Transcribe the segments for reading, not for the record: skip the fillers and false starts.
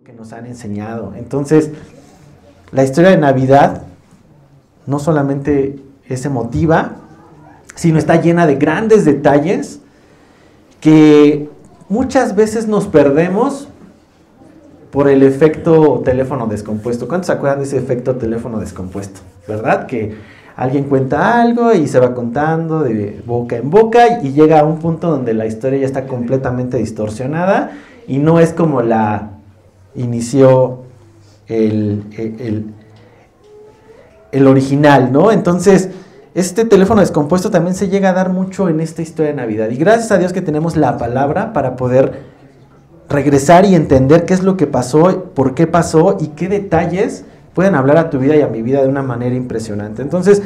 que nos han enseñado. Entonces, la historia de Navidad no solamente es emotiva, sino está llena de grandes detalles que muchas veces nos perdemos por el efecto teléfono descompuesto. ¿Cuántos se acuerdan de ese efecto teléfono descompuesto? ¿Verdad? Que alguien cuenta algo y se va contando de boca en boca y llega a un punto donde la historia ya está completamente distorsionada y no es como la inició el original, ¿no? Entonces, este teléfono descompuesto también se llega a dar mucho en esta historia de Navidad. Y gracias a Dios que tenemos la palabra para poder regresar y entender qué es lo que pasó, por qué pasó y qué detalles pueden hablar a tu vida y a mi vida de una manera impresionante. Entonces,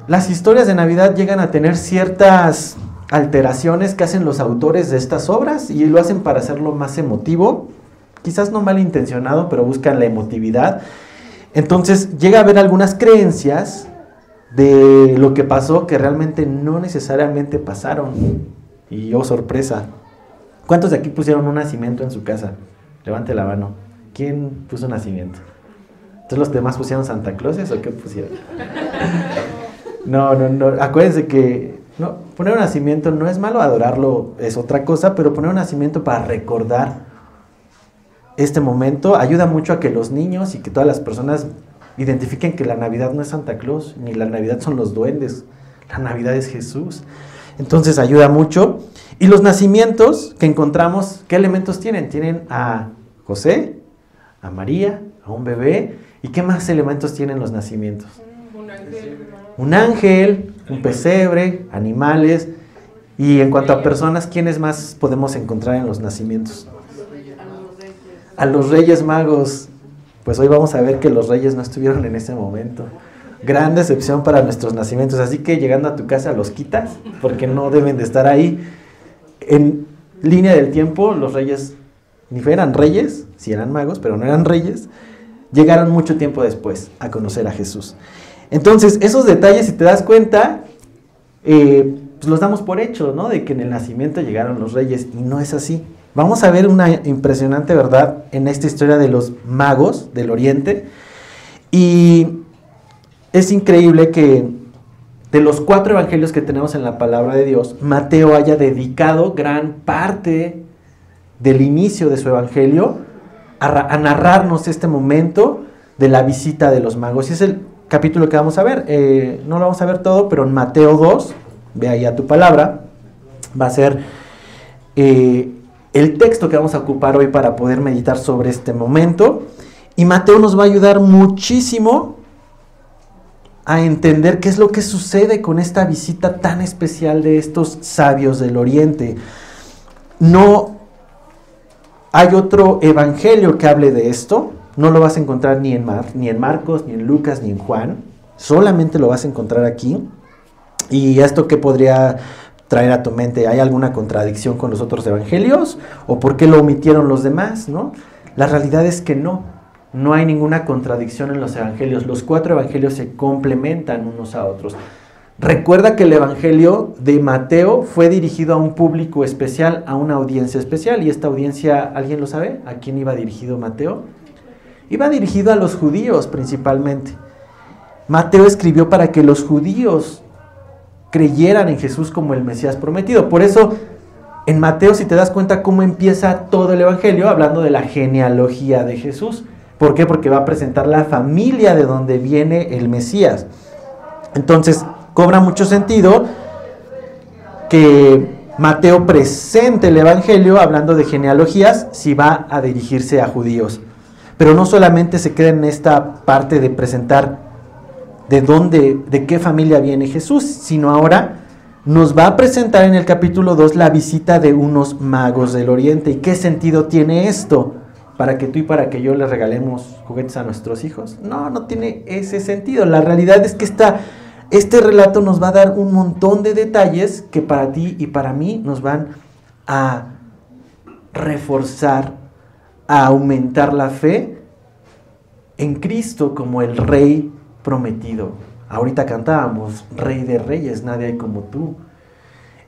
las historias de Navidad llegan a tener ciertas alteraciones que hacen los autores de estas obras y lo hacen para hacerlo más emotivo, quizás no malintencionado, pero buscan la emotividad. Entonces, llega a haber algunas creencias de lo que pasó que realmente no necesariamente pasaron. Y oh, sorpresa. ¿Cuántos de aquí pusieron un nacimiento en su casa? Levante la mano. ¿Quién puso un nacimiento? ¿Entonces los demás pusieron Santa Clauses o qué pusieron? No. Acuérdense que poner un nacimiento no es malo, adorarlo es otra cosa, pero poner un nacimiento para recordar este momento ayuda mucho a que los niños y que todas las personas identifiquen que la Navidad no es Santa Claus, ni la Navidad son los duendes, la Navidad es Jesús. Entonces ayuda mucho. Y los nacimientos que encontramos, ¿qué elementos tienen? Tienen a José, a María, a un bebé. ¿Y qué más elementos tienen los nacimientos? Un ángel, un pesebre, animales. Y en cuanto a personas, ¿quiénes más podemos encontrar en los nacimientos? A los Reyes Magos. Pues hoy vamos a ver que los Reyes no estuvieron en ese momento. Gran decepción para nuestros nacimientos. Así que llegando a tu casa los quitas, porque no deben de estar ahí. En línea del tiempo, los Reyes ni eran reyes, sí eran magos, pero no eran reyes. Llegaron mucho tiempo después a conocer a Jesús. Entonces, esos detalles, si te das cuenta, pues los damos por hecho, ¿no? De que en el nacimiento llegaron los reyes, y no es así. Vamos a ver una impresionante verdad en esta historia de los magos del Oriente. Y es increíble que de los 4 evangelios que tenemos en la palabra de Dios, Mateo haya dedicado gran parte del inicio de su evangelio a narrarnos este momento de la visita de los magos. Y es el capítulo que vamos a ver. No lo vamos a ver todo, pero en Mateo 2, ve ahí a tu palabra, va a ser el texto que vamos a ocupar hoy para poder meditar sobre este momento. Y Mateo nos va a ayudar muchísimo a entender qué es lo que sucede con esta visita tan especial de estos sabios del Oriente. No hay otro evangelio que hable de esto. No lo vas a encontrar ni en Marcos, ni en Lucas, ni en Juan. Solamente lo vas a encontrar aquí. ¿Y esto qué podría traer a tu mente? ¿Hay alguna contradicción con los otros evangelios? ¿O por qué lo omitieron los demás? ¿No? La realidad es que no. No hay ninguna contradicción en los evangelios. Los 4 evangelios se complementan unos a otros. Recuerda que el evangelio de Mateo fue dirigido a un público especial, a una audiencia especial. ¿Y esta audiencia, alguien lo sabe? ¿A quién iba dirigido Mateo? Iba dirigido a los judíos principalmente. Mateo escribió para que los judíos creyeran en Jesús como el Mesías prometido. Por eso, en Mateo, si te das cuenta cómo empieza todo el evangelio, hablando de la genealogía de Jesús. ¿Por qué? Porque va a presentar la familia de donde viene el Mesías. Entonces, cobra mucho sentido que Mateo presente el evangelio hablando de genealogías si va a dirigirse a judíos. Pero no solamente se queda en esta parte de presentar de qué familia viene Jesús, sino ahora nos va a presentar en el capítulo 2 la visita de unos magos del Oriente. ¿Y qué sentido tiene esto? ¿Para que tú y para que yo les regalemos juguetes a nuestros hijos? No tiene ese sentido. La realidad es que este relato nos va a dar un montón de detalles que para ti y para mí nos van a reforzar, a aumentar la fe en Cristo como el Rey prometido. Ahorita cantábamos, Rey de Reyes, nadie hay como tú.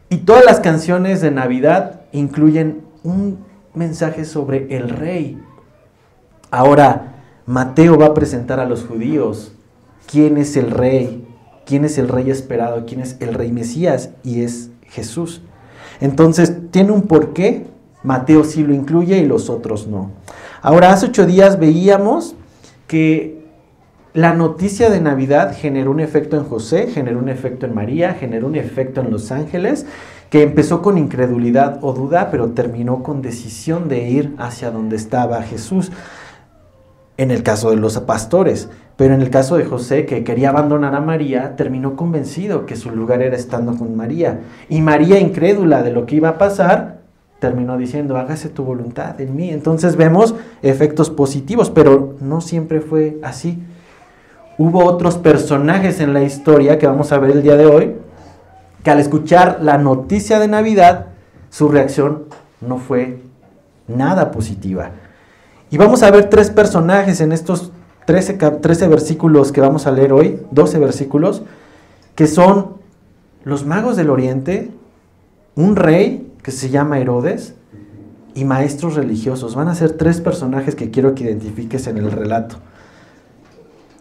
Y todas las canciones de Navidad incluyen un mensaje sobre el rey. Ahora, Mateo va a presentar a los judíos quién es el rey, quién es el rey esperado, quién es el rey Mesías, y es Jesús. Entonces, tiene un porqué. Mateo sí lo incluye y los otros no. Ahora, hace 8 días veíamos que la noticia de Navidad generó un efecto en José, generó un efecto en María, generó un efecto en los ángeles, que empezó con incredulidad o duda, pero terminó con decisión de ir hacia donde estaba Jesús. En el caso de los pastores, pero en el caso de José, que quería abandonar a María, terminó convencido que su lugar era estando con María. Y María, incrédula de lo que iba a pasar, terminó diciendo, hágase tu voluntad en mí. Entonces vemos efectos positivos, pero no siempre fue así. Hubo otros personajes en la historia que vamos a ver el día de hoy, que al escuchar la noticia de Navidad, su reacción no fue nada positiva. Y vamos a ver 3 personajes en estos 13 versículos que vamos a leer hoy, 12 versículos, que son los magos del oriente, un rey que se llama Herodes y maestros religiosos. Van a ser 3 personajes que quiero que identifiques en el relato.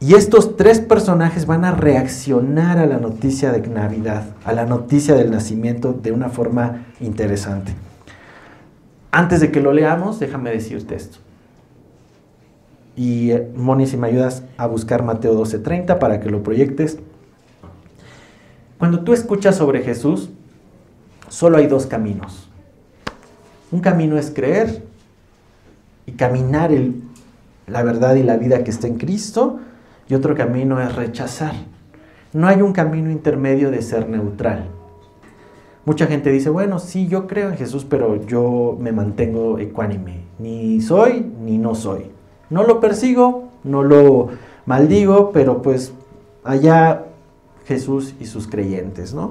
Y estos 3 personajes van a reaccionar a la noticia de Navidad, a la noticia del nacimiento de una forma interesante. Antes de que lo leamos, déjame decirte esto. Y Moni, si me ayudas a buscar Mateo 12:30 para que lo proyectes. Cuando tú escuchas sobre Jesús, solo hay 2 caminos. Un camino es creer y caminar la verdad y la vida que está en Cristo, y otro camino es rechazar. No hay un camino intermedio de ser neutral. Mucha gente dice, bueno, sí, yo creo en Jesús, pero yo me mantengo ecuánime. Ni soy, ni no soy. No lo persigo, no lo maldigo, pero pues allá Jesús y sus creyentes, ¿no?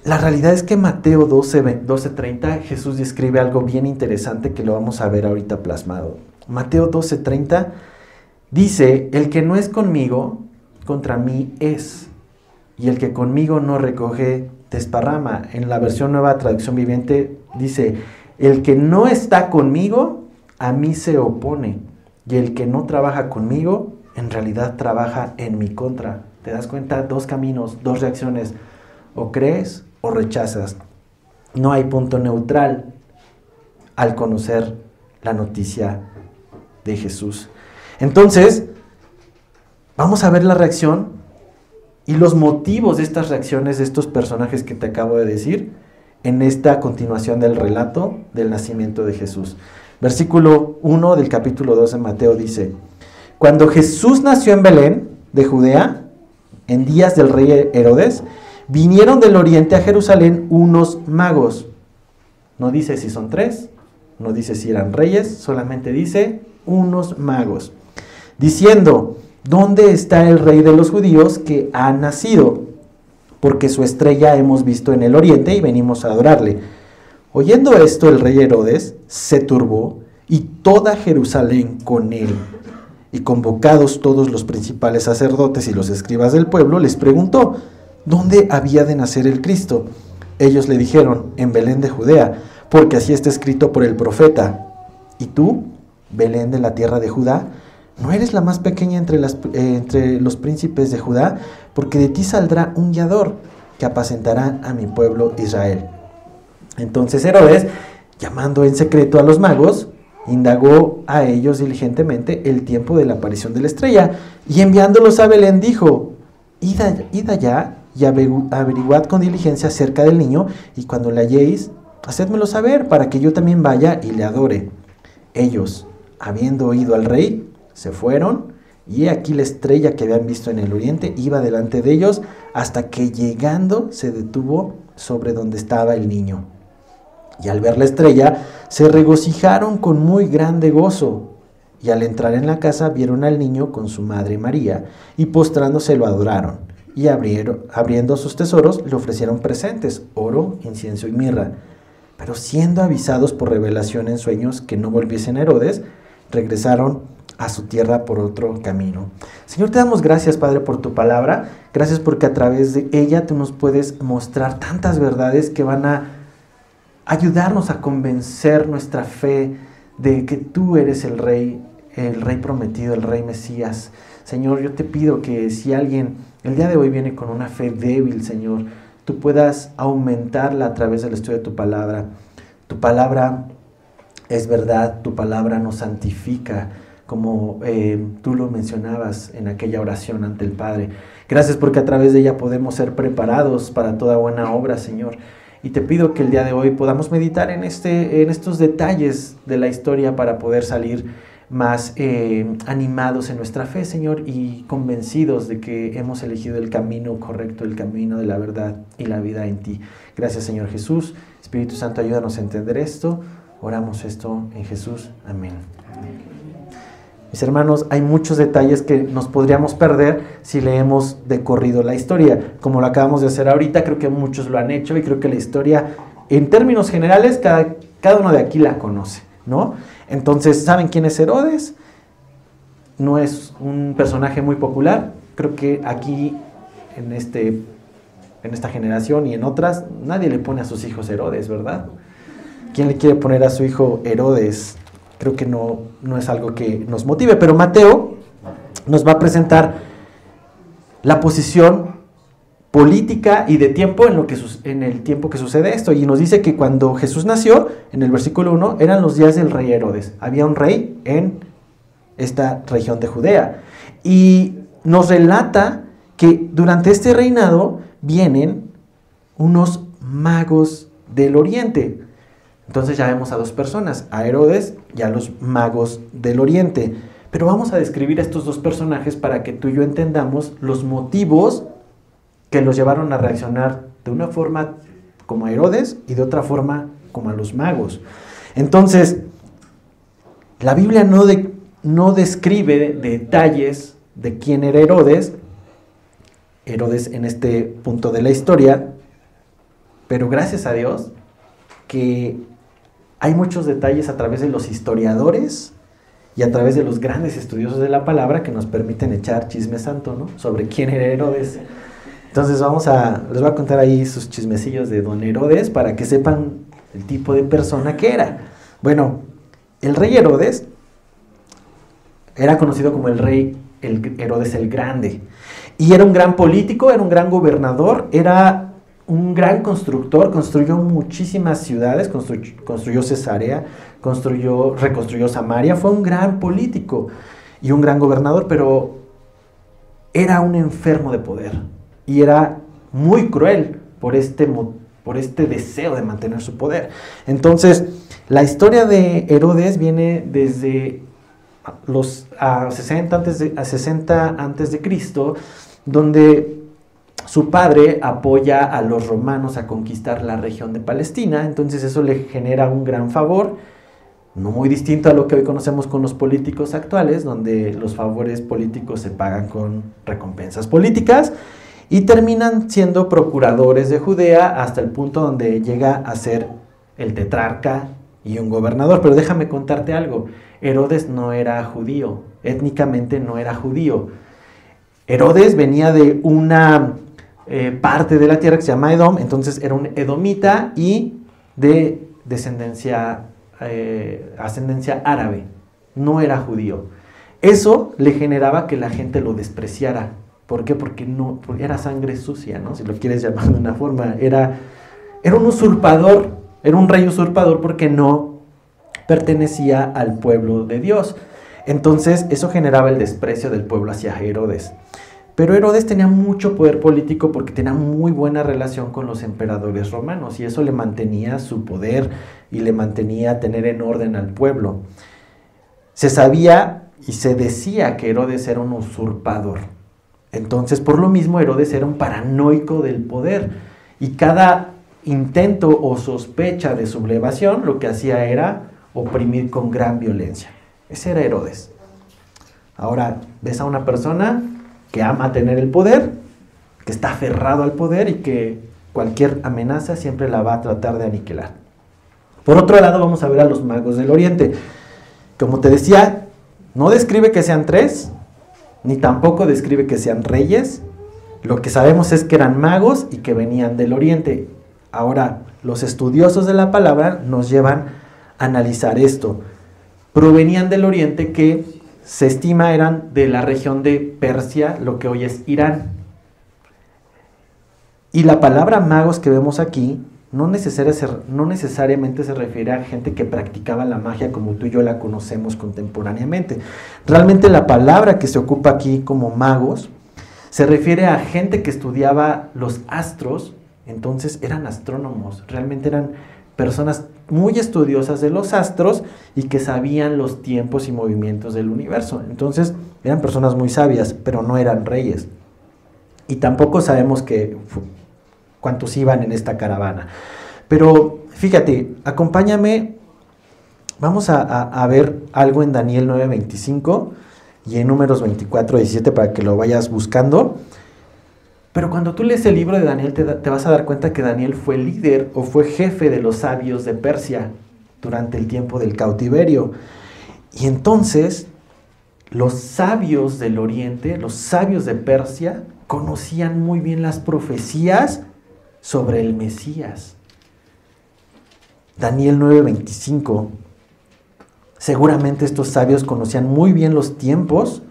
La realidad es que Mateo 12:30 Jesús describe algo bien interesante que lo vamos a ver ahorita plasmado. Mateo 12:30 dice, el que no es conmigo, contra mí es, y el que conmigo no recoge, desparrama. En la versión Nueva Traducción Viviente dice, el que no está conmigo, a mí se opone, y el que no trabaja conmigo, en realidad trabaja en mi contra. ¿Te das cuenta? 2 caminos, 2 reacciones. O crees o rechazas. No hay punto neutral al conocer la noticia de Jesús. Entonces, vamos a ver la reacción y los motivos de estas reacciones de estos personajes que te acabo de decir en esta continuación del relato del nacimiento de Jesús. Versículo 1 del capítulo 2 de Mateo dice, cuando Jesús nació en Belén de Judea, en días del rey Herodes, vinieron del oriente a Jerusalén unos magos. No dice si son 3, no dice si eran reyes, solamente dice unos magos, diciendo, ¿dónde está el rey de los judíos que ha nacido? Porque su estrella hemos visto en el oriente y venimos a adorarle. Oyendo esto, el rey Herodes se turbó y toda Jerusalén con él. Y convocados todos los principales sacerdotes y los escribas del pueblo, les preguntó, ¿dónde había de nacer el Cristo? Ellos le dijeron, en Belén de Judea, porque así está escrito por el profeta. ¿Y tú, Belén de la tierra de Judá, no eres la más pequeña entre los príncipes de Judá? Porque de ti saldrá un guiador que apacentará a mi pueblo Israel. Entonces Herodes, llamando en secreto a los magos, indagó a ellos diligentemente el tiempo de la aparición de la estrella, y enviándolos a Belén dijo, id allá y averiguad con diligencia acerca del niño, y cuando le halléis, hacedmelo saber, para que yo también vaya y le adore. Ellos, habiendo oído al rey, se fueron, y he aquí la estrella que habían visto en el oriente iba delante de ellos, hasta que llegando se detuvo sobre donde estaba el niño. Y al ver la estrella, se regocijaron con muy grande gozo. Y al entrar en la casa, vieron al niño con su madre María, y postrándose lo adoraron. Y abriendo sus tesoros, le ofrecieron presentes, oro, incienso y mirra. Pero siendo avisados por revelación en sueños que no volviesen a Herodes, regresaron a su tierra por otro camino. Señor, te damos gracias, Padre, por tu palabra. Gracias porque a través de ella tú nos puedes mostrar tantas verdades que van a ayudarnos a convencer nuestra fe de que tú eres el Rey prometido, el Rey Mesías. Señor, yo te pido que si alguien el día de hoy viene con una fe débil, Señor, tú puedas aumentarla a través del estudio de tu palabra. Tu palabra es verdad, tu palabra nos santifica, como tú lo mencionabas en aquella oración ante el Padre. Gracias porque a través de ella podemos ser preparados para toda buena obra, Señor. Y te pido que el día de hoy podamos meditar en estos detalles de la historia para poder salir más animados en nuestra fe, Señor, y convencidos de que hemos elegido el camino correcto, el camino de la verdad y la vida en ti. Gracias, Señor Jesús. Espíritu Santo, ayúdanos a entender esto. Oramos esto en Jesús. Amén. Mis hermanos, hay muchos detalles que nos podríamos perder si leemos de corrido la historia. Como lo acabamos de hacer ahorita, creo que muchos lo han hecho y creo que la historia, en términos generales, cada uno de aquí la conoce, ¿no? Entonces, ¿saben quién es Herodes? No es un personaje muy popular. Creo que aquí, en esta generación y en otras, nadie le pone a sus hijos Herodes, ¿verdad? ¿Quién le quiere poner a su hijo Herodes? Creo que no es algo que nos motive, pero Mateo nos va a presentar la posición política y de tiempo en el tiempo que sucede esto, y nos dice que cuando Jesús nació, en el versículo 1, eran los días del rey Herodes. Había un rey en esta región de Judea, y nos relata que durante este reinado vienen unos magos del oriente. Entonces ya vemos a dos personas, a Herodes y a los magos del oriente. Pero vamos a describir a estos dos personajes para que tú y yo entendamos los motivos que los llevaron a reaccionar de una forma como a Herodes y de otra forma como a los magos. Entonces, la Biblia no describe detalles de quién era Herodes en este punto de la historia, pero gracias a Dios que hay muchos detalles a través de los historiadores y a través de los grandes estudiosos de la palabra que nos permiten echar chisme santo, ¿no?, sobre quién era Herodes. Entonces les voy a contar ahí sus chismecillos de don Herodes para que sepan el tipo de persona que era. Bueno, el rey Herodes era conocido como el rey Herodes el Grande, y era un gran político, era un gran gobernador, era un gran constructor, construyó muchísimas ciudades, construyó Cesarea, reconstruyó Samaria, fue un gran político y un gran gobernador, pero era un enfermo de poder y era muy cruel por este deseo de mantener su poder. Entonces, la historia de Herodes viene desde los 60 antes de Cristo, donde su padre apoya a los romanos a conquistar la región de Palestina. Entonces eso le genera un gran favor, no muy distinto a lo que hoy conocemos con los políticos actuales, donde los favores políticos se pagan con recompensas políticas, y terminan siendo procuradores de Judea hasta el punto donde llega a ser el tetrarca y un gobernador. Pero déjame contarte algo, Herodes no era judío, étnicamente no era judío. Herodes venía de una parte de la tierra que se llama Edom, entonces era un edomita y de ascendencia árabe, no era judío. Eso le generaba que la gente lo despreciara. ¿Por qué? Porque era sangre sucia, ¿no?, si lo quieres llamar de una forma. Era un usurpador, era un rey usurpador porque no pertenecía al pueblo de Dios. Entonces eso generaba el desprecio del pueblo hacia Herodes. Pero Herodes tenía mucho poder político porque tenía muy buena relación con los emperadores romanos, y eso le mantenía su poder y le mantenía tener en orden al pueblo. Se sabía y se decía que Herodes era un usurpador. Entonces, por lo mismo, Herodes era un paranoico del poder, y cada intento o sospecha de sublevación lo que hacía era oprimir con gran violencia. Ese era Herodes. Ahora, ves a una persona que ama tener el poder, que está aferrado al poder y que cualquier amenaza siempre la va a tratar de aniquilar. Por otro lado, vamos a ver a los magos del oriente. Como te decía, no describe que sean tres, ni tampoco describe que sean reyes. Lo que sabemos es que eran magos y que venían del oriente. Ahora, los estudiosos de la palabra nos llevan a analizar esto. Provenían del oriente, que se estima eran de la región de Persia, lo que hoy es Irán. Y la palabra magos que vemos aquí no necesariamente se refiere a gente que practicaba la magia como tú y yo la conocemos contemporáneamente. Realmente la palabra que se ocupa aquí como magos se refiere a gente que estudiaba los astros. Entonces eran astrónomos, realmente eran personas muy estudiosas de los astros y que sabían los tiempos y movimientos del universo. Entonces eran personas muy sabias, pero no eran reyes. Y tampoco sabemos cuántos iban en esta caravana. Pero fíjate, acompáñame, vamos a ver algo en Daniel 9:25 y en Números 24:17 para que lo vayas buscando. Pero cuando tú lees el libro de Daniel te vas a dar cuenta que Daniel fue líder o fue jefe de los sabios de Persia durante el tiempo del cautiverio. Y entonces los sabios del oriente, los sabios de Persia, conocían muy bien las profecías sobre el Mesías. Daniel 9:25. Seguramente estos sabios conocían muy bien los tiempos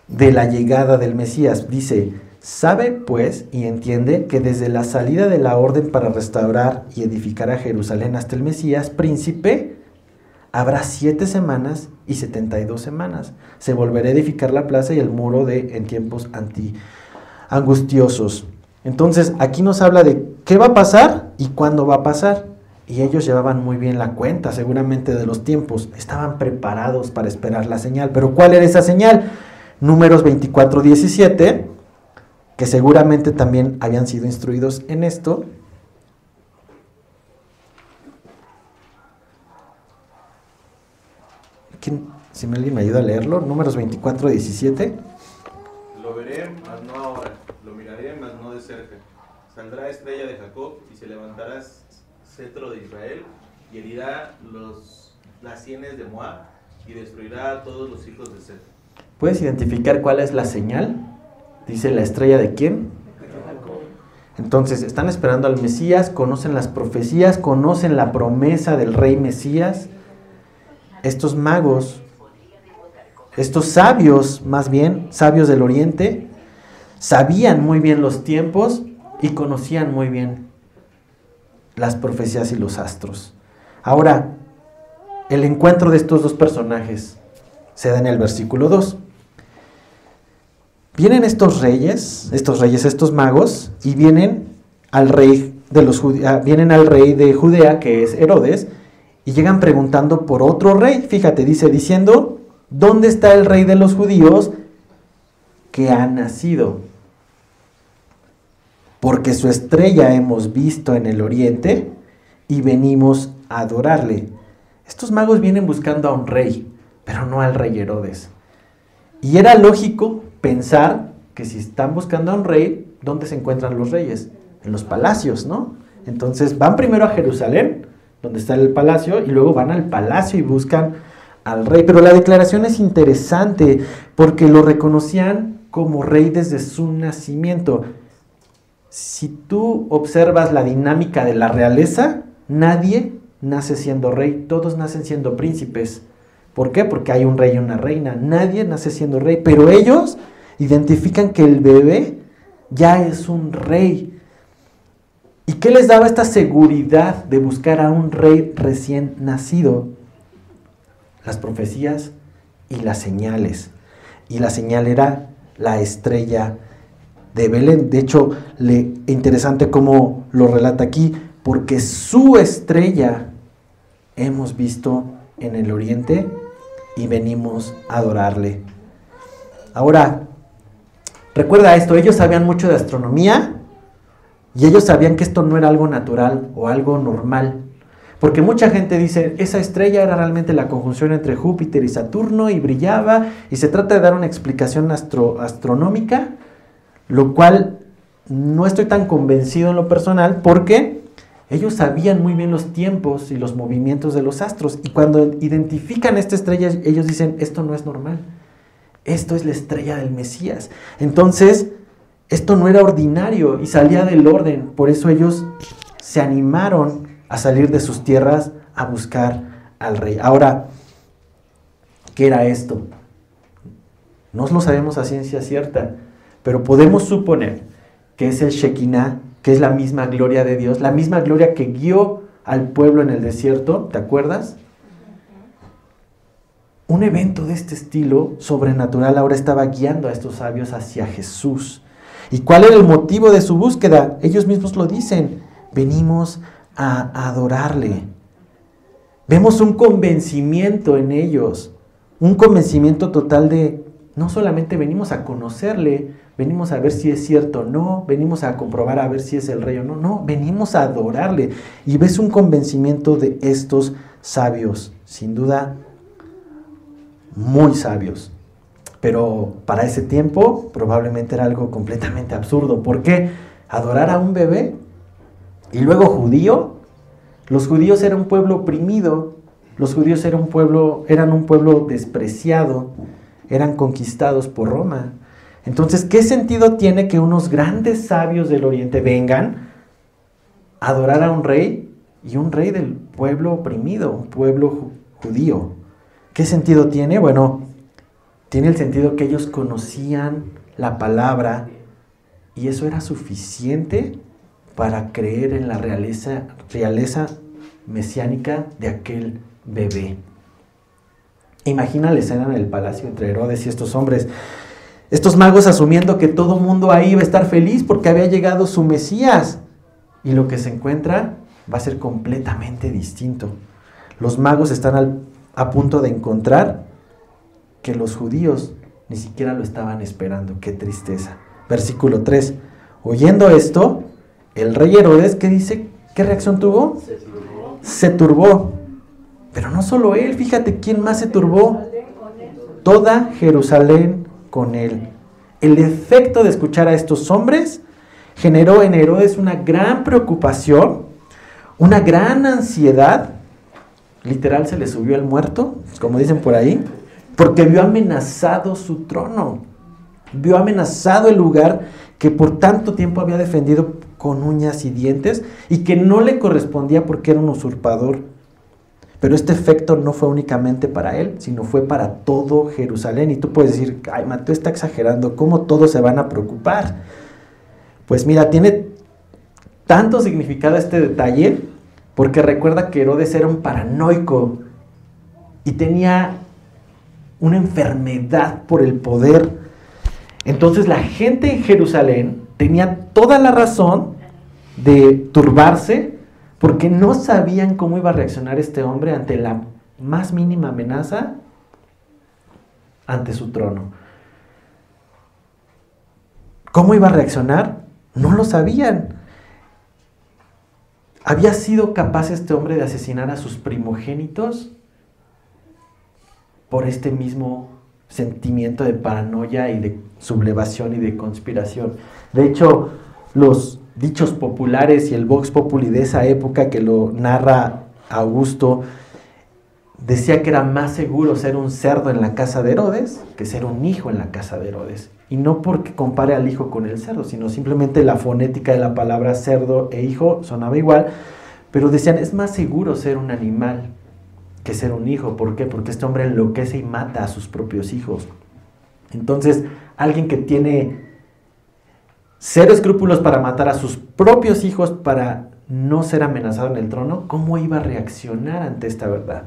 de la llegada del Mesías. Dice: sabe pues y entiende que desde la salida de la orden para restaurar y edificar a Jerusalén hasta el Mesías, príncipe, habrá 7 semanas y 72 semanas. Se volverá a edificar la plaza y el muro en tiempos angustiosos. Entonces, aquí nos habla de qué va a pasar y cuándo va a pasar. Y ellos llevaban muy bien la cuenta, seguramente, de los tiempos. Estaban preparados para esperar la señal. ¿Pero cuál era esa señal? Números 24:17, que seguramente también habían sido instruidos en esto. Si alguien me ayuda a leerlo, Números 24:17. Lo veré, mas no ahora. Lo miraré, mas no de cerca. Saldrá estrella de Jacob y se levantará cetro de Israel y herirá las sienes de Moab y destruirá a todos los hijos de Set. ¿Puedes identificar cuál es la señal? Dice: ¿la estrella de quién? Entonces, están esperando al Mesías, conocen las profecías, conocen la promesa del rey Mesías. Estos magos, estos sabios, más bien, sabios del oriente, sabían muy bien los tiempos y conocían muy bien las profecías y los astros. Ahora, el encuentro de estos dos personajes se da en el versículo 2. Vienen estos magos, y vienen al rey de Judea, que es Herodes, y llegan preguntando por otro rey. Fíjate, diciendo: ¿dónde está el rey de los judíos que ha nacido? Porque su estrella hemos visto en el oriente y venimos a adorarle. Estos magos vienen buscando a un rey, pero no al rey Herodes. Y era lógico pensar que si están buscando a un rey, ¿dónde se encuentran los reyes? En los palacios, ¿no? Entonces van primero a Jerusalén, donde está el palacio, y luego van al palacio y buscan al rey. Pero la declaración es interesante porque lo reconocían como rey desde su nacimiento. Si tú observas la dinámica de la realeza, nadie nace siendo rey, todos nacen siendo príncipes. ¿Por qué? Porque hay un rey y una reina. Nadie nace siendo rey, pero ellos identifican que el bebé ya es un rey. ¿Y qué les daba esta seguridad de buscar a un rey recién nacido? Las profecías y las señales. Y la señal era la estrella de Belén. De hecho, interesante cómo lo relata aquí, porque su estrella hemos visto en el oriente y venimos a adorarle. Ahora, recuerda esto: ellos sabían mucho de astronomía y ellos sabían que esto no era algo natural o algo normal. Porque mucha gente dice: esa estrella era realmente la conjunción entre Júpiter y Saturno y brillaba, y se trata de dar una explicación astronómica, lo cual no estoy tan convencido en lo personal, porque ellos sabían muy bien los tiempos y los movimientos de los astros, y cuando identifican esta estrella, ellos dicen: esto no es normal, esto es la estrella del Mesías. Entonces, esto no era ordinario y salía del orden, por eso ellos se animaron a salir de sus tierras a buscar al rey. Ahora, ¿qué era esto? No lo sabemos a ciencia cierta, pero podemos suponer que es el Shekinah, que es la misma gloria de Dios, la misma gloria que guió al pueblo en el desierto, ¿te acuerdas? Un evento de este estilo sobrenatural ahora estaba guiando a estos sabios hacia Jesús. ¿Y cuál era el motivo de su búsqueda? Ellos mismos lo dicen, venimos a adorarle. Vemos un convencimiento en ellos, un convencimiento total de, no solamente venimos a conocerle, venimos a ver si es cierto o no, venimos a comprobar a ver si es el rey o no, no, venimos a adorarle. Y ves un convencimiento de estos sabios, sin duda, muy sabios. Pero para ese tiempo probablemente era algo completamente absurdo. ¿Por qué? ¿Adorar a un bebé? Y luego judío. Los judíos eran un pueblo oprimido. Los judíos eran un pueblo despreciado. Eran conquistados por Roma. Entonces, ¿qué sentido tiene que unos grandes sabios del Oriente vengan a adorar a un rey? Y un rey del pueblo oprimido, un pueblo judío. ¿Qué sentido tiene? Bueno, tiene el sentido que ellos conocían la palabra y eso era suficiente para creer en la realeza mesiánica de aquel bebé. Imagina la escena en el palacio entre Herodes y estos hombres, estos magos asumiendo que todo mundo ahí iba a estar feliz porque había llegado su Mesías. Y lo que se encuentra va a ser completamente distinto. Los magos están a punto de encontrar que los judíos ni siquiera lo estaban esperando. ¡Qué tristeza! Versículo 3. Oyendo esto, el rey Herodes, ¿qué dice? ¿Qué reacción tuvo? Se turbó. Pero no solo él, fíjate quién más se turbó. Toda Jerusalén con él. El efecto de escuchar a estos hombres generó en Herodes una gran preocupación, una gran ansiedad. Literal se le subió el muerto, como dicen por ahí, porque vio amenazado su trono, vio amenazado el lugar que por tanto tiempo había defendido con uñas y dientes y que no le correspondía porque era un usurpador. Pero este efecto no fue únicamente para él, sino fue para todo Jerusalén. Y tú puedes decir, ay, Mateo está exagerando, ¿cómo todos se van a preocupar? Pues mira, tiene tanto significado este detalle, porque recuerda que Herodes era un paranoico y tenía una enfermedad por el poder. Entonces la gente en Jerusalén tenía toda la razón de turbarse porque no sabían cómo iba a reaccionar este hombre ante la más mínima amenaza ante su trono. ¿Cómo iba a reaccionar? No lo sabían. ¿Había sido capaz este hombre de asesinar a sus primogénitos por este mismo sentimiento de paranoia y de sublevación y de conspiración? De hecho, los dichos populares y el Vox Populi de esa época que lo narra Augusto decía que era más seguro ser un cerdo en la casa de Herodes que ser un hijo en la casa de Herodes. Y no porque compare al hijo con el cerdo, sino simplemente la fonética de la palabra cerdo e hijo sonaba igual, pero decían, es más seguro ser un animal que ser un hijo. ¿Por qué? Porque este hombre enloquece y mata a sus propios hijos. Entonces, alguien que tiene cero escrúpulos para matar a sus propios hijos para no ser amenazado en el trono, ¿cómo iba a reaccionar ante esta verdad?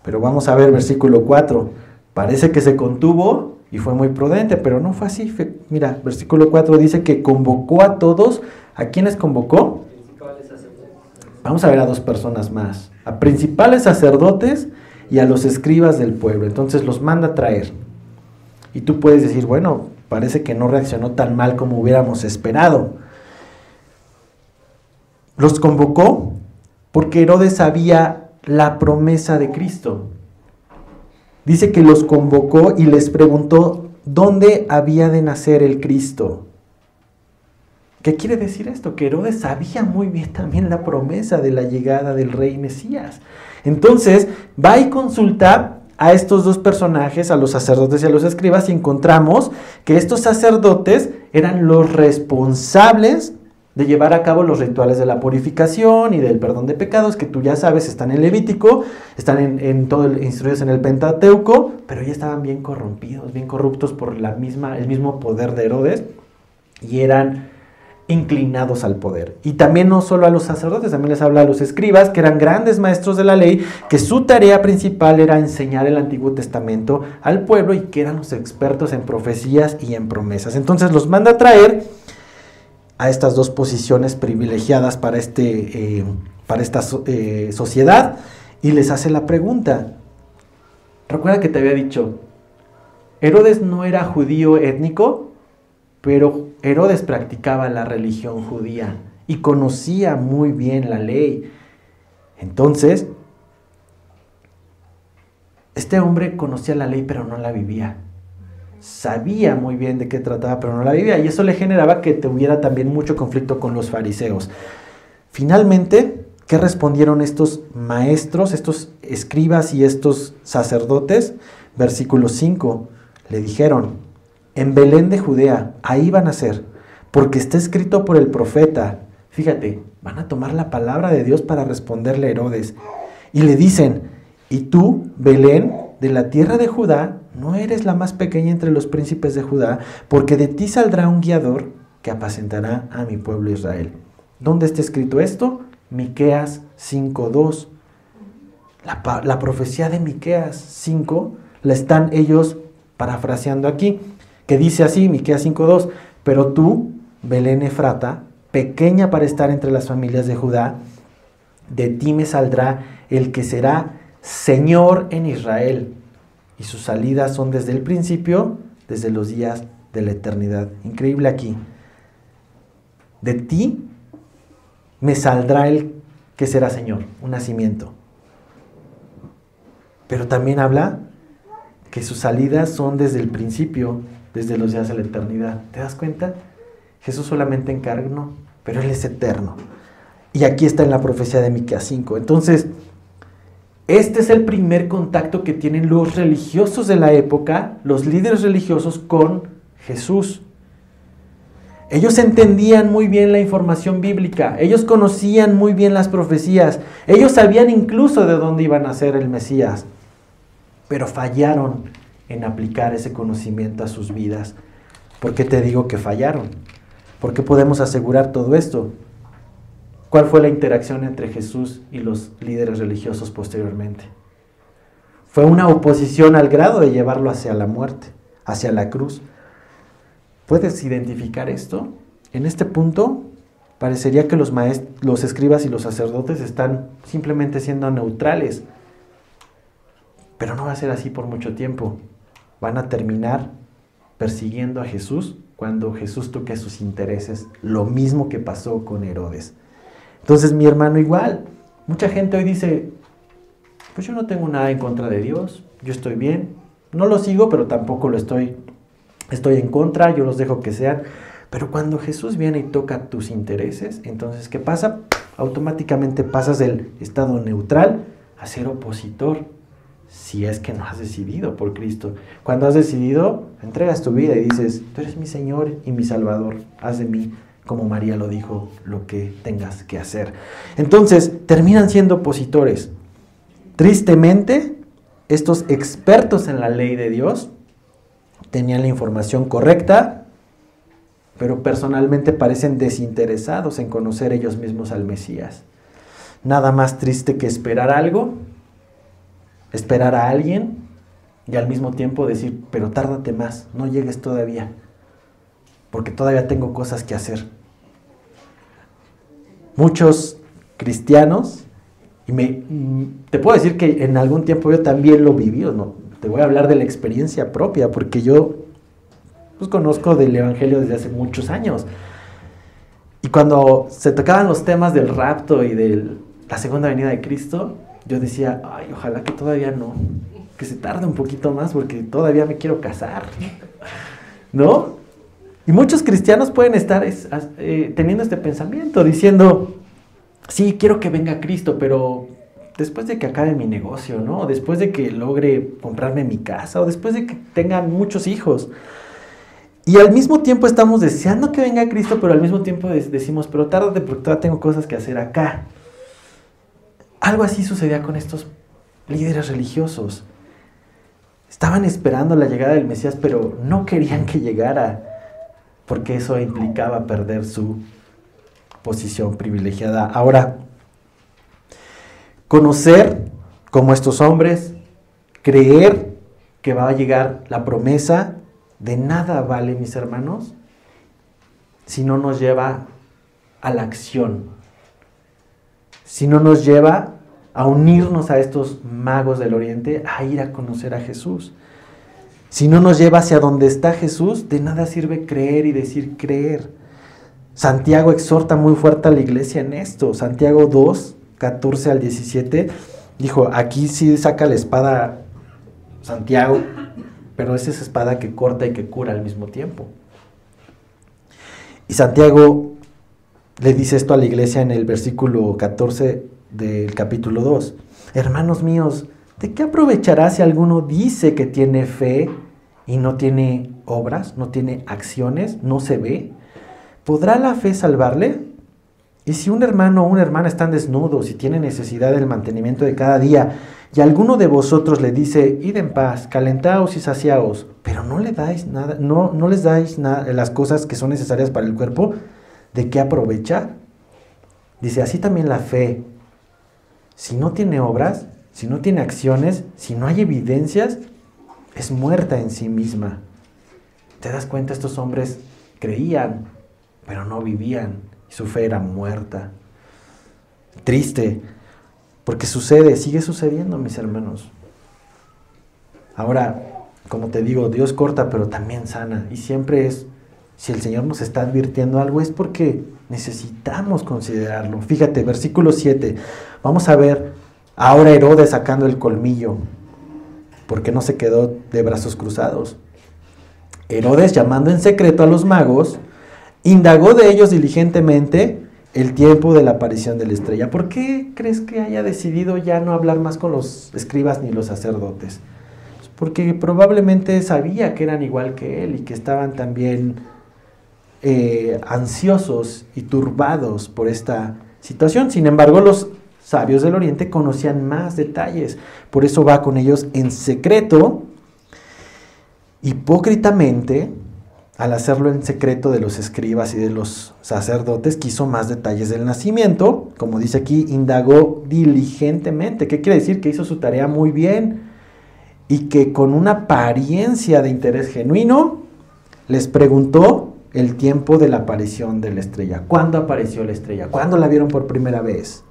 Pero vamos a ver versículo 4. Parece que se contuvo y fue muy prudente, pero no fue así. Mira, versículo 4 dice que convocó a todos. ¿A quiénes convocó? Vamos a ver a dos personas más. A principales sacerdotes y a los escribas del pueblo. Entonces los manda a traer. Y tú puedes decir, bueno, parece que no reaccionó tan mal como hubiéramos esperado. Los convocó porque Herodes sabía la promesa de Cristo. Dice que los convocó y les preguntó dónde había de nacer el Cristo. ¿Qué quiere decir esto? Que Herodes sabía muy bien también la promesa de la llegada del rey Mesías. Entonces va y consulta a estos dos personajes, a los sacerdotes y a los escribas, y encontramos que estos sacerdotes eran los responsables de llevar a cabo los rituales de la purificación y del perdón de pecados, que tú ya sabes, están en Levítico, están instruidos en el Pentateuco, pero ya estaban bien corrompidos, bien corruptos por el mismo poder de Herodes, y eran inclinados al poder. Y también no solo a los sacerdotes, también les habla a los escribas, que eran grandes maestros de la ley, que su tarea principal era enseñar el Antiguo Testamento al pueblo y que eran los expertos en profecías y en promesas. Entonces los manda a traer a estas dos posiciones privilegiadas para esta sociedad y les hace la pregunta. Recuerda que te había dicho, Herodes no era judío étnico, pero Herodes practicaba la religión judía y conocía muy bien la ley. Entonces, este hombre conocía la ley, pero no la vivía. Sabía muy bien de qué trataba, pero no la vivía. Y eso le generaba que tuviera también mucho conflicto con los fariseos. Finalmente, ¿qué respondieron estos maestros, estos escribas y estos sacerdotes? Versículo 5, le dijeron: en Belén de Judea, ahí van a ser, porque está escrito por el profeta. Fíjate, van a tomar la palabra de Dios para responderle a Herodes. Y le dicen: y tú, Belén, de la tierra de Judá, no eres la más pequeña entre los príncipes de Judá, porque de ti saldrá un guiador que apacentará a mi pueblo Israel. ¿Dónde está escrito esto? Miqueas 5:2. La profecía de Miqueas 5 la están ellos parafraseando aquí, que dice así, Miqueas 5:2, pero tú, Belén Efrata, pequeña para estar entre las familias de Judá, de ti me saldrá el que será Señor en Israel, y sus salidas son desde el principio, desde los días de la eternidad. Increíble aquí. De ti me saldrá el que será Señor, un nacimiento. Pero también habla que sus salidas son desde el principio, desde los días de la eternidad. ¿Te das cuenta? Jesús solamente encarnó, pero Él es eterno. Y aquí está en la profecía de Miqueas 5. Entonces, este es el primer contacto que tienen los religiosos de la época, los líderes religiosos, con Jesús. Ellos entendían muy bien la información bíblica, ellos conocían muy bien las profecías, ellos sabían incluso de dónde iba a nacer el Mesías, pero fallaron en aplicar ese conocimiento a sus vidas. ¿Por qué te digo que fallaron? ¿Por qué podemos asegurar todo esto? ¿Cuál fue la interacción entre Jesús y los líderes religiosos posteriormente? Fue una oposición al grado de llevarlo hacia la muerte, hacia la cruz. ¿Puedes identificar esto? En este punto, parecería que los escribas y los sacerdotes están simplemente siendo neutrales. Pero no va a ser así por mucho tiempo. Van a terminar persiguiendo a Jesús cuando Jesús toque sus intereses, lo mismo que pasó con Herodes. Entonces, mi hermano, igual, mucha gente hoy dice, pues yo no tengo nada en contra de Dios, yo estoy bien, no lo sigo, pero tampoco estoy en contra, yo los dejo que sean. Pero cuando Jesús viene y toca tus intereses, entonces, ¿qué pasa? Automáticamente pasas del estado neutral a ser opositor. Si es que no has decidido por Cristo. Cuando has decidido, entregas tu vida y dices, tú eres mi Señor y mi Salvador. Haz de mí, como María lo dijo, lo que tengas que hacer. Entonces, terminan siendo opositores. Tristemente, estos expertos en la ley de Dios tenían la información correcta, pero personalmente parecen desinteresados en conocer ellos mismos al Mesías. Nada más triste que esperar algo, esperar a alguien y al mismo tiempo decir, pero tárdate más, no llegues todavía, porque todavía tengo cosas que hacer. Muchos cristianos, te puedo decir que en algún tiempo yo también lo viví, ¿no? Te voy a hablar de la experiencia propia, porque yo pues conozco del Evangelio desde hace muchos años. Y cuando se tocaban los temas del rapto y de la segunda venida de Cristo, yo decía, ay, ojalá que todavía no, que se tarde un poquito más porque todavía me quiero casar, ¿no? Y muchos cristianos pueden estar teniendo este pensamiento, diciendo, sí, quiero que venga Cristo, pero después de que acabe mi negocio, ¿no? O después de que logre comprarme mi casa, o después de que tenga muchos hijos. Y al mismo tiempo estamos deseando que venga Cristo, pero al mismo tiempo decimos, pero tárdate porque todavía tengo cosas que hacer acá. Algo así sucedía con estos líderes religiosos. Estaban esperando la llegada del Mesías, pero no querían que llegara, porque eso implicaba perder su posición privilegiada. Ahora, conocer como estos hombres, creer que va a llegar la promesa, de nada vale, mis hermanos, si no nos lleva a la acción, si no nos lleva a unirnos a estos magos del Oriente, a ir a conocer a Jesús. Si no nos lleva hacia donde está Jesús, de nada sirve creer y decir creer. Santiago exhorta muy fuerte a la iglesia en esto. Santiago 2, 14 al 17, dijo, aquí sí saca la espada Santiago, pero es esa espada que corta y que cura al mismo tiempo. Y Santiago le dice esto a la iglesia en el versículo 14 del capítulo 2. Hermanos míos, ¿de qué aprovechará si alguno dice que tiene fe y no tiene obras, no tiene acciones, no se ve? ¿Podrá la fe salvarle? Y si un hermano o una hermana están desnudos y tienen necesidad del mantenimiento de cada día, y alguno de vosotros le dice, id en paz, calentaos y saciaos, pero no le dais nada, no les dais las cosas que son necesarias para el cuerpo, ¿de qué aprovecha? Dice, así también la fe, si no tiene obras, si no tiene acciones, si no hay evidencias, es muerta en sí misma. ¿Te das cuenta? Estos hombres creían, pero no vivían, y su fe era muerta. Triste, porque sigue sucediendo, mis hermanos. Ahora, como te digo, Dios corta, pero también sana, y siempre es, si el Señor nos está advirtiendo algo, es porque necesitamos considerarlo. Fíjate, versículo 7, vamos a ver ahora Herodes sacando el colmillo, porque no se quedó de brazos cruzados. Herodes, llamando en secreto a los magos, indagó de ellos diligentemente el tiempo de la aparición de la estrella. ¿Por qué crees que haya decidido ya no hablar más con los escribas ni los sacerdotes? Porque probablemente sabía que eran igual que él y que estaban también ansiosos y turbados por esta situación. Sin embargo, los sabios del Oriente conocían más detalles. Por eso va con ellos en secreto, hipócritamente. Al hacerlo en secreto de los escribas y de los sacerdotes, quiso más detalles del nacimiento. Como dice aquí, indagó diligentemente. ¿Qué quiere decir? Que hizo su tarea muy bien y que con una apariencia de interés genuino les preguntó el tiempo de la aparición de la estrella. ¿Cuándo apareció la estrella? ¿Cuándo la vieron por primera vez?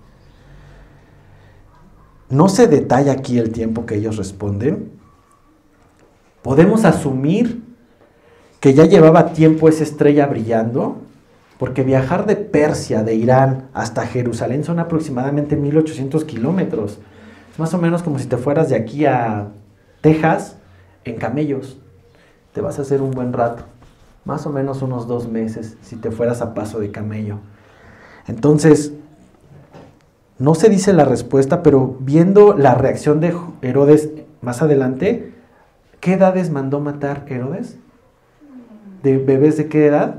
No se detalla aquí el tiempo que ellos responden. Podemos asumir que ya llevaba tiempo esa estrella brillando, porque viajar de Persia, de Irán, hasta Jerusalén son aproximadamente 1800 kilómetros. Es más o menos como si te fueras de aquí a Texas en camellos. Te vas a hacer un buen rato, más o menos unos 2 meses, si te fueras a paso de camello. Entonces, no se dice la respuesta, pero viendo la reacción de Herodes más adelante, ¿qué edades mandó matar Herodes? ¿De bebés de qué edad?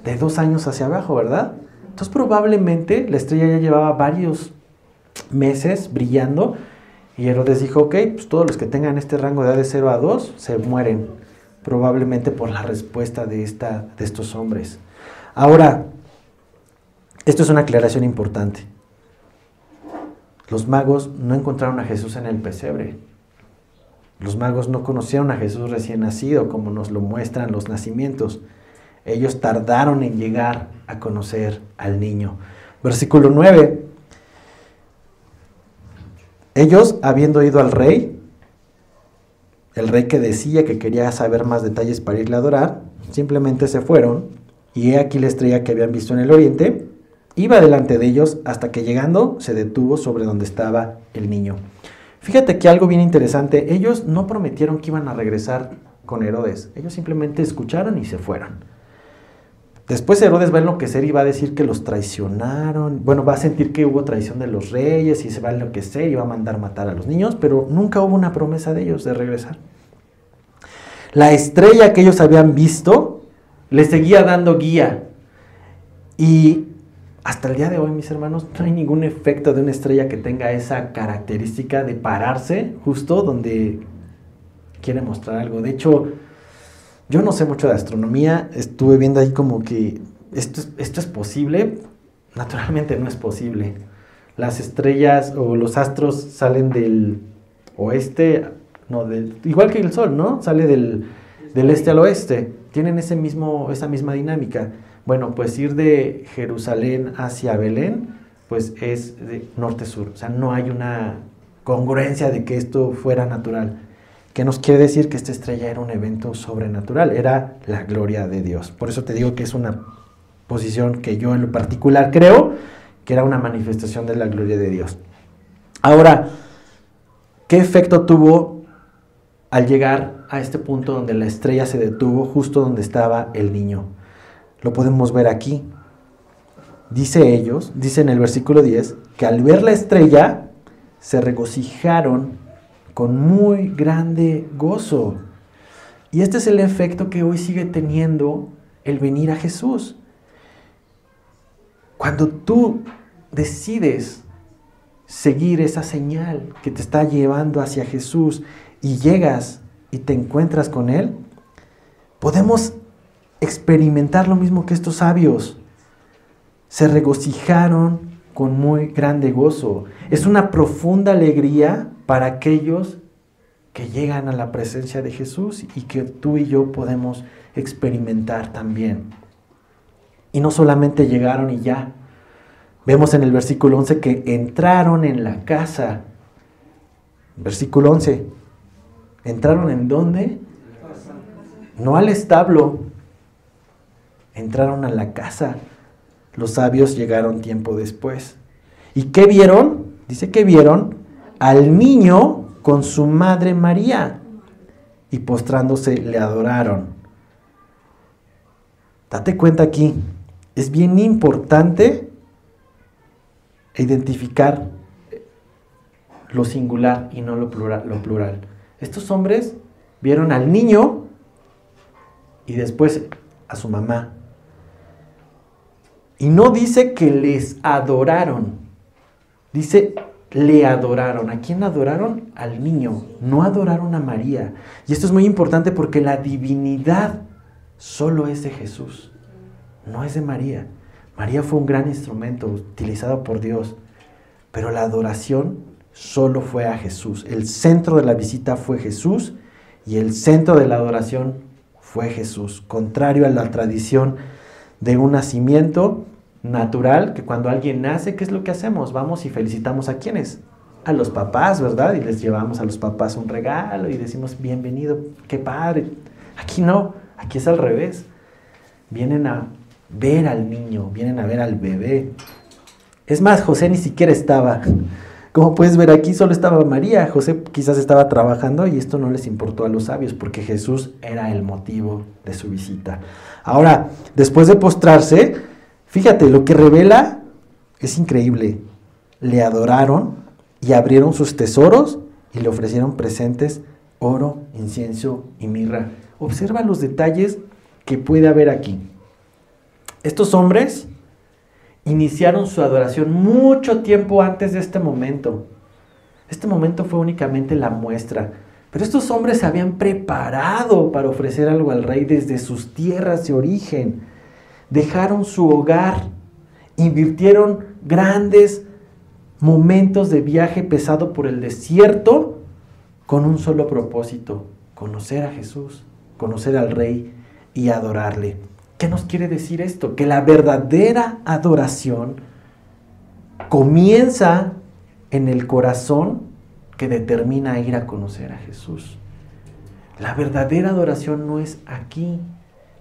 De 2 años hacia abajo, ¿verdad? Entonces probablemente la estrella ya llevaba varios meses brillando y Herodes dijo, ok, pues todos los que tengan este rango de edad de 0 a 2 se mueren, probablemente por la respuesta de estos hombres. Ahora, esto es una aclaración importante. Los magos no encontraron a Jesús en el pesebre. Los magos no conocieron a Jesús recién nacido, como nos lo muestran los nacimientos. Ellos tardaron en llegar a conocer al niño. Versículo 9. Ellos, habiendo ido al rey, el rey que decía que quería saber más detalles para irle a adorar, simplemente se fueron, y he aquí la estrella que habían visto en el oriente, iba delante de ellos hasta que llegando se detuvo sobre donde estaba el niño. Fíjate que algo bien interesante, ellos no prometieron que iban a regresar con Herodes, ellos simplemente escucharon y se fueron. Después Herodes va a enloquecer y va a decir que los traicionaron, bueno, va a sentir que hubo traición de los reyes y se va a enloquecer y va a mandar matar a los niños, pero nunca hubo una promesa de ellos de regresar. La estrella que ellos habían visto les seguía dando guía. Y hasta el día de hoy, mis hermanos, no hay ningún efecto de una estrella que tenga esa característica de pararse justo donde quiere mostrar algo. De hecho, yo no sé mucho de astronomía, estuve viendo ahí como que esto es posible. Naturalmente no es posible. Las estrellas o los astros salen del oeste, igual que el sol, ¿no? Sale del este al oeste. Tienen esa misma dinámica. Bueno, pues ir de Jerusalén hacia Belén, pues es de norte-sur. O sea, no hay una congruencia de que esto fuera natural. ¿Qué nos quiere decir? Que esta estrella era un evento sobrenatural, era la gloria de Dios. Por eso te digo que es una posición que yo en lo particular creo que era una manifestación de la gloria de Dios. Ahora, ¿qué efecto tuvo al llegar a este punto donde la estrella se detuvo justo donde estaba el niño? Lo podemos ver aquí. Dice en el versículo 10, que al ver la estrella se regocijaron con muy grande gozo. Y este es el efecto que hoy sigue teniendo el venir a Jesús. Cuando tú decides seguir esa señal que te está llevando hacia Jesús y llegas y te encuentras con Él, podemos experimentar lo mismo que estos sabios. Se regocijaron con muy grande gozo. Es una profunda alegría para aquellos que llegan a la presencia de Jesús y que tú y yo podemos experimentar también. Y no solamente llegaron y ya. Vemos en el versículo 11 que entraron en la casa. Versículo 11. ¿Entraron en dónde? No al establo. Entraron a la casa. Los sabios llegaron tiempo después. ¿Y qué vieron? Dice que vieron al niño con su madre María. Y postrándose le adoraron. Date cuenta aquí. Es bien importante identificar lo singular y no lo plural. Estos hombres vieron al niño y después a su mamá. Y no dice que les adoraron, dice le adoraron. ¿A quién adoraron? Al niño, no adoraron a María. Y esto es muy importante porque la divinidad solo es de Jesús, no es de María. María fue un gran instrumento utilizado por Dios, pero la adoración solo fue a Jesús. El centro de la visita fue Jesús y el centro de la adoración fue Jesús. Contrario a la tradición de un nacimiento natural, que cuando alguien nace, ¿qué es lo que hacemos? Vamos y felicitamos a ¿quiénes? A los papás, ¿verdad? Y les llevamos a los papás un regalo y decimos, bienvenido, qué padre. Aquí no, aquí es al revés. Vienen a ver al niño, vienen a ver al bebé. Es más, José ni siquiera estaba. Como puedes ver aquí, solo estaba María. José quizás estaba trabajando y esto no les importó a los sabios porque Jesús era el motivo de su visita. Ahora, después de postrarse, fíjate, lo que revela es increíble. Le adoraron y abrieron sus tesoros y le ofrecieron presentes, oro, incienso y mirra. Observa los detalles que puede haber aquí. Estos hombres iniciaron su adoración mucho tiempo antes de este momento. Este momento fue únicamente la muestra. Pero estos hombres se habían preparado para ofrecer algo al rey desde sus tierras de origen. Dejaron su hogar, invirtieron grandes momentos de viaje pesado por el desierto con un solo propósito: conocer a Jesús, conocer al rey y adorarle. ¿Qué nos quiere decir esto? Que la verdadera adoración comienza en el corazón que determina ir a conocer a Jesús. La verdadera adoración no es aquí,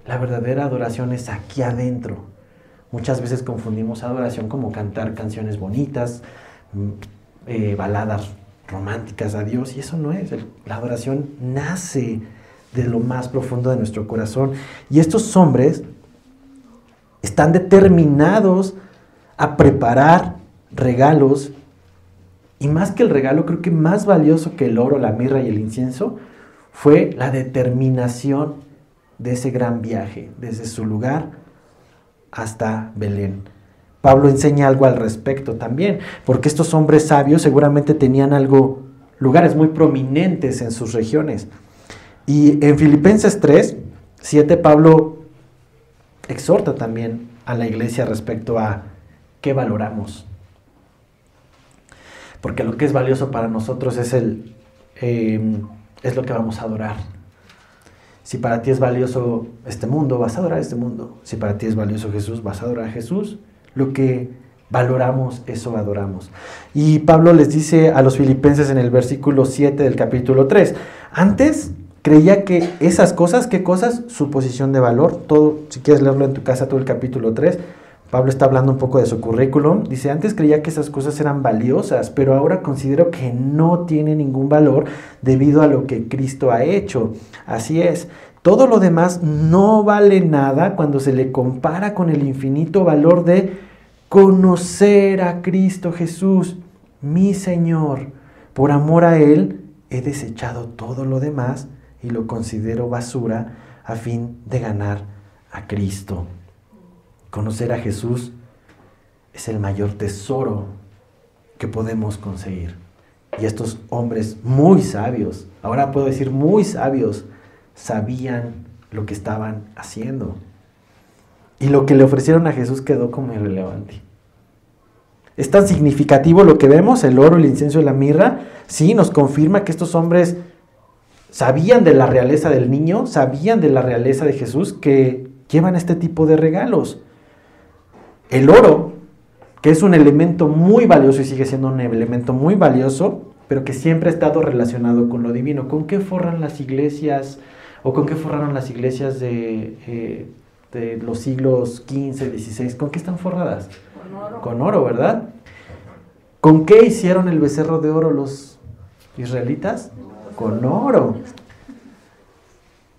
la verdadera adoración es aquí adentro. Muchas veces confundimos adoración como cantar canciones bonitas, baladas románticas a Dios, y eso no es. La adoración nace de lo más profundo de nuestro corazón. Y estos hombres están determinados a preparar regalos, y más que el regalo, creo que más valioso que el oro, la mirra y el incienso, fue la determinación de ese gran viaje, desde su lugar hasta Belén. Pablo enseña algo al respecto también, porque estos hombres sabios seguramente tenían lugares muy prominentes en sus regiones. Y en Filipenses 3:7 Pablo exhorta también a la iglesia respecto a qué valoramos. Porque lo que es valioso para nosotros es lo que vamos a adorar. Si para ti es valioso este mundo, vas a adorar este mundo. Si para ti es valioso Jesús, vas a adorar a Jesús. Lo que valoramos, eso adoramos. Y Pablo les dice a los filipenses en el versículo 7 del capítulo 3, antes creía que esas cosas, ¿qué cosas? Su posición de valor, todo, si quieres leerlo en tu casa, todo el capítulo 3, Pablo está hablando un poco de su currículum, dice, antes creía que esas cosas eran valiosas, pero ahora considero que no tiene ningún valor debido a lo que Cristo ha hecho. Así es, todo lo demás no vale nada cuando se le compara con el infinito valor de conocer a Cristo Jesús, mi Señor. Por amor a Él he desechado todo lo demás y lo considero basura a fin de ganar a Cristo. Conocer a Jesús es el mayor tesoro que podemos conseguir. Y estos hombres muy sabios, ahora puedo decir muy sabios, sabían lo que estaban haciendo. Y lo que le ofrecieron a Jesús quedó como irrelevante. Es tan significativo lo que vemos, el oro, el incienso y la mirra, sí, nos confirma que estos hombres sabían de la realeza del niño, sabían de la realeza de Jesús, que llevan este tipo de regalos. El oro, que es un elemento muy valioso y sigue siendo un elemento muy valioso, pero que siempre ha estado relacionado con lo divino. ¿Con qué forran las iglesias, o con qué forraron las iglesias de los siglos XV, XVI? ¿Con qué están forradas? Con oro. Con oro, ¿verdad? ¿Con qué hicieron el becerro de oro los israelitas? Con oro.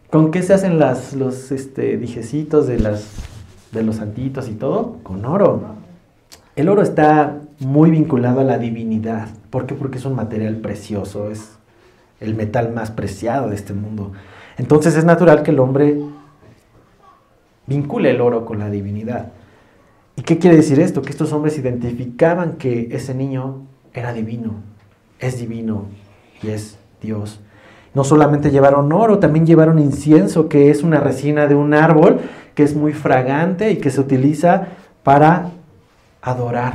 ¿Con qué se hacen los dijecitos de los santitos y todo? Con oro. El oro está muy vinculado a la divinidad. ¿Por qué? Porque es un material precioso, es el metal más preciado de este mundo. Entonces es natural que el hombre vincule el oro con la divinidad. ¿Y qué quiere decir esto? Que estos hombres identificaban que ese niño era divino, es divino y es Dios. No solamente llevaron oro, también llevaron incienso, que es una resina de un árbol que es muy fragante y que se utiliza para adorar.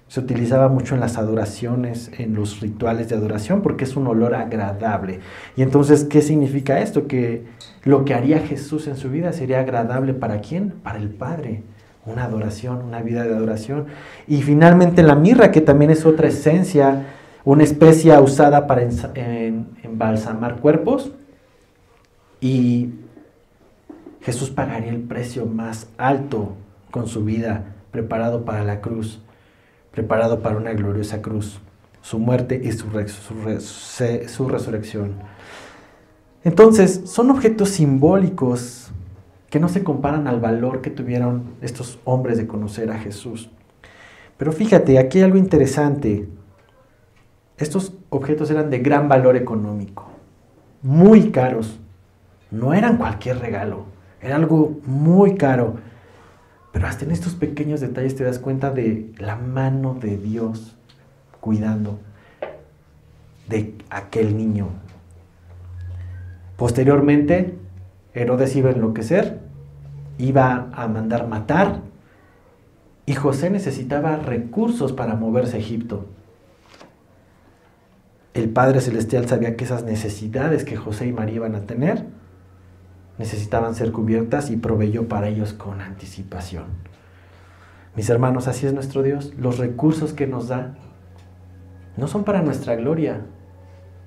Se utilizaba mucho en las adoraciones, en los rituales de adoración, porque es un olor agradable. Y entonces, ¿qué significa esto? Que lo que haría Jesús en su vida sería agradable ¿para quién? Para el Padre. Una adoración, una vida de adoración. Y finalmente la mirra, que también es otra esencia, una especia usada para embalsamar cuerpos. Y Jesús pagaría el precio más alto con su vida, preparado para la cruz, preparado para una gloriosa cruz, su muerte y su resurrección. Entonces, son objetos simbólicos que no se comparan al valor que tuvieron estos hombres de conocer a Jesús. Pero fíjate, aquí hay algo interesante. Estos objetos eran de gran valor económico, muy caros. No eran cualquier regalo, era algo muy caro. Pero hasta en estos pequeños detalles te das cuenta de la mano de Dios cuidando de aquel niño. Posteriormente, Herodes iba a enloquecer, iba a mandar matar, y José necesitaba recursos para moverse a Egipto. El Padre Celestial sabía que esas necesidades que José y María iban a tener necesitaban ser cubiertas y proveyó para ellos con anticipación. Mis hermanos, así es nuestro Dios. Los recursos que nos da no son para nuestra gloria,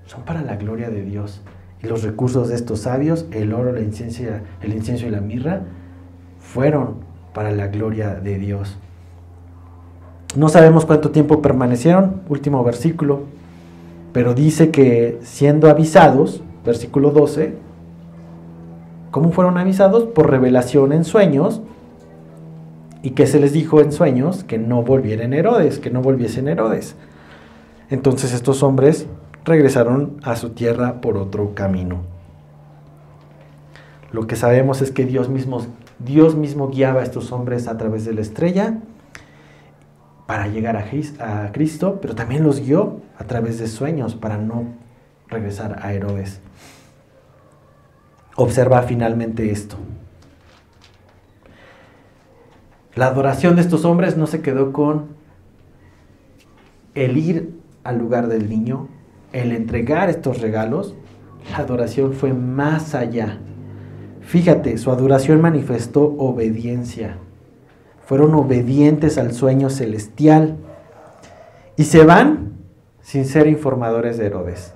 son para la gloria de Dios. Y los recursos de estos sabios, el oro, el incienso y la mirra, fueron para la gloria de Dios. No sabemos cuánto tiempo permanecieron, último versículo, pero dice que siendo avisados, versículo 12, ¿cómo fueron avisados? Por revelación en sueños. ¿Y que se les dijo en sueños? Que no volviesen Herodes. Entonces estos hombres regresaron a su tierra por otro camino. Lo que sabemos es que Dios mismo guiaba a estos hombres a través de la estrella para llegar a Cristo, pero también los guió a través de sueños para no regresar a Herodes. Observa finalmente esto. La adoración de estos hombres no se quedó con el ir al lugar del niño, el entregar estos regalos. La adoración fue más allá. Fíjate, su adoración manifestó obediencia. Fueron obedientes al sueño celestial y se van sin ser informadores de Herodes.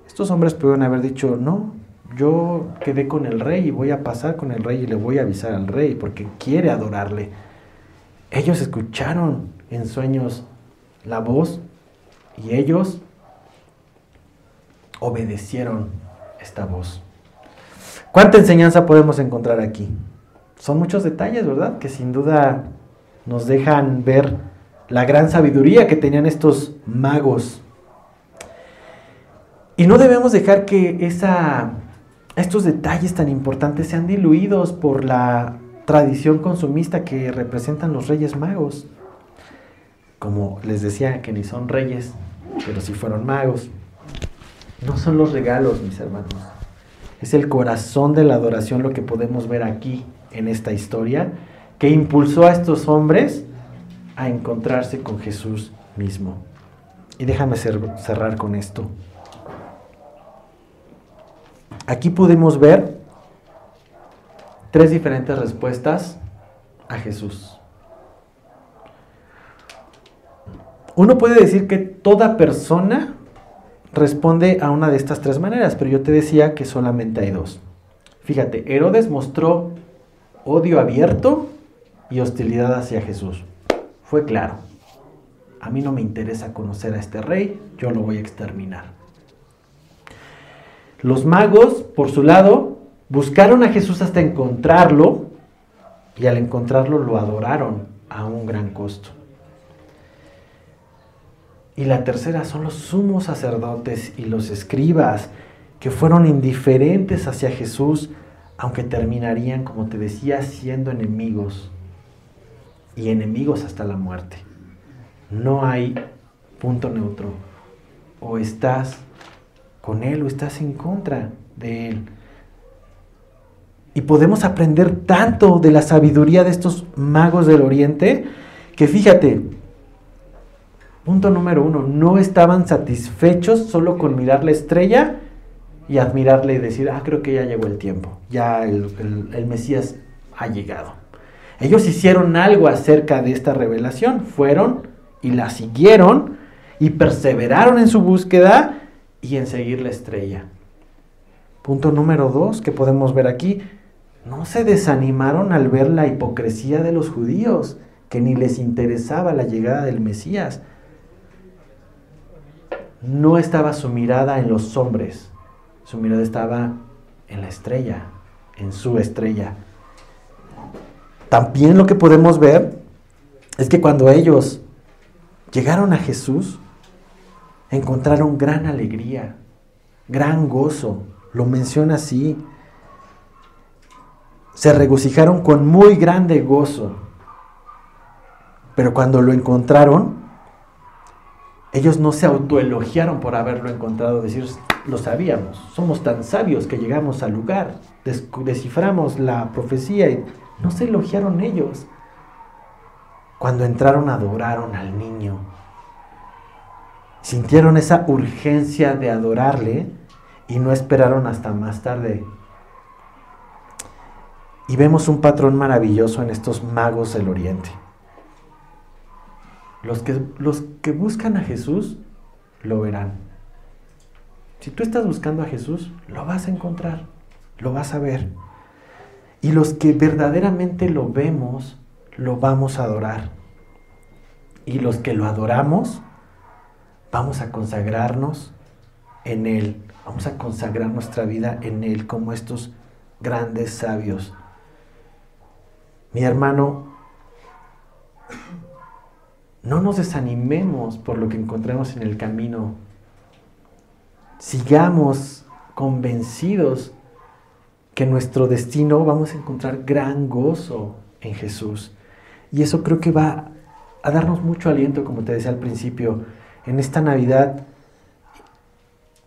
Estos hombres pudieron haber dicho, no, yo quedé con el rey y voy a pasar con el rey y le voy a avisar al rey porque quiere adorarle. Ellos escucharon en sueños la voz y ellos obedecieron esta voz. ¿Cuánta enseñanza podemos encontrar aquí? Son muchos detalles, ¿verdad? Que sin duda nos dejan ver la gran sabiduría que tenían estos magos. Y no debemos dejar que estos detalles tan importantes sean diluidos por la tradición consumista que representan los Reyes Magos. Como les decía, que ni son reyes, pero sí fueron magos. No son los regalos, mis hermanos. Es el corazón de la adoración lo que podemos ver aquí en esta historia, que impulsó a estos hombres a encontrarse con Jesús mismo. Y déjame cerrar con esto. Aquí podemos ver 3 diferentes respuestas a Jesús. Uno puede decir que toda persona responde a una de estas 3 maneras, pero yo te decía que solamente hay 2. Fíjate, Herodes mostró odio abierto y hostilidad hacia Jesús. Fue claro. A mí no me interesa conocer a este rey, yo lo voy a exterminar. Los magos, por su lado, buscaron a Jesús hasta encontrarlo y al encontrarlo lo adoraron a un gran costo. Y la tercera son los sumos sacerdotes y los escribas que fueron indiferentes hacia Jesús, aunque terminarían, como te decía, siendo enemigos y enemigos hasta la muerte. No hay punto neutro. O estás con Él o estás en contra de Él. Y podemos aprender tanto de la sabiduría de estos magos del Oriente que fíjate, punto número 1, no estaban satisfechos solo con mirar la estrella y admirarle y decir, creo que ya llegó el tiempo, ya el Mesías ha llegado. Ellos hicieron algo acerca de esta revelación, fueron y la siguieron y perseveraron en su búsqueda y en seguir la estrella. Punto número 2 que podemos ver aquí, no se desanimaron al ver la hipocresía de los judíos, que ni les interesaba la llegada del Mesías. No estaba su mirada en los hombres, su mirada estaba en la estrella, en su estrella. También lo que podemos ver es que cuando ellos llegaron a Jesús, encontraron gran alegría, gran gozo, lo menciona así. Se regocijaron con muy grande gozo, pero cuando lo encontraron, ellos no se autoelogiaron por haberlo encontrado, decir, lo sabíamos, somos tan sabios que llegamos al lugar, desciframos la profecía y no se elogiaron ellos. Cuando entraron adoraron al niño, sintieron esa urgencia de adorarle y no esperaron hasta más tarde. Y vemos un patrón maravilloso en estos magos del Oriente. Los que buscan a Jesús, lo verán. Si tú estás buscando a Jesús, lo vas a encontrar, lo vas a ver. Y los que verdaderamente lo vemos, lo vamos a adorar. Y los que lo adoramos, vamos a consagrarnos en Él. Vamos a consagrar nuestra vida en Él como estos grandes sabios. Mi hermano, no nos desanimemos por lo que encontremos en el camino. sigamos convencidos que nuestro destino vamos a encontrar gran gozo en Jesús. Y eso creo que va a darnos mucho aliento, como te decía al principio, en esta Navidad.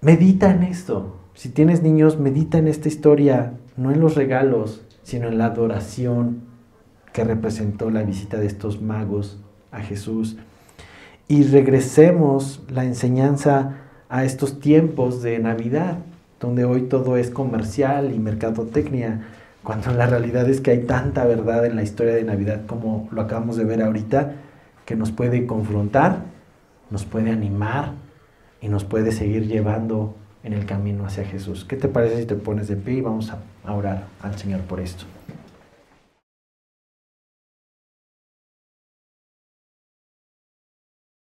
Medita en esto. Si tienes niños, medita en esta historia, no en los regalos, sino en la adoración que representó la visita de estos magos a Jesús. Y regresemos la enseñanza a estos tiempos de Navidad, donde hoy todo es comercial y mercadotecnia, cuando la realidad es que hay tanta verdad en la historia de Navidad como lo acabamos de ver ahorita, que nos puede confrontar, nos puede animar y nos puede seguir llevando en el camino hacia Jesús. ¿Qué te parece si te pones de pie y vamos a orar al Señor por esto?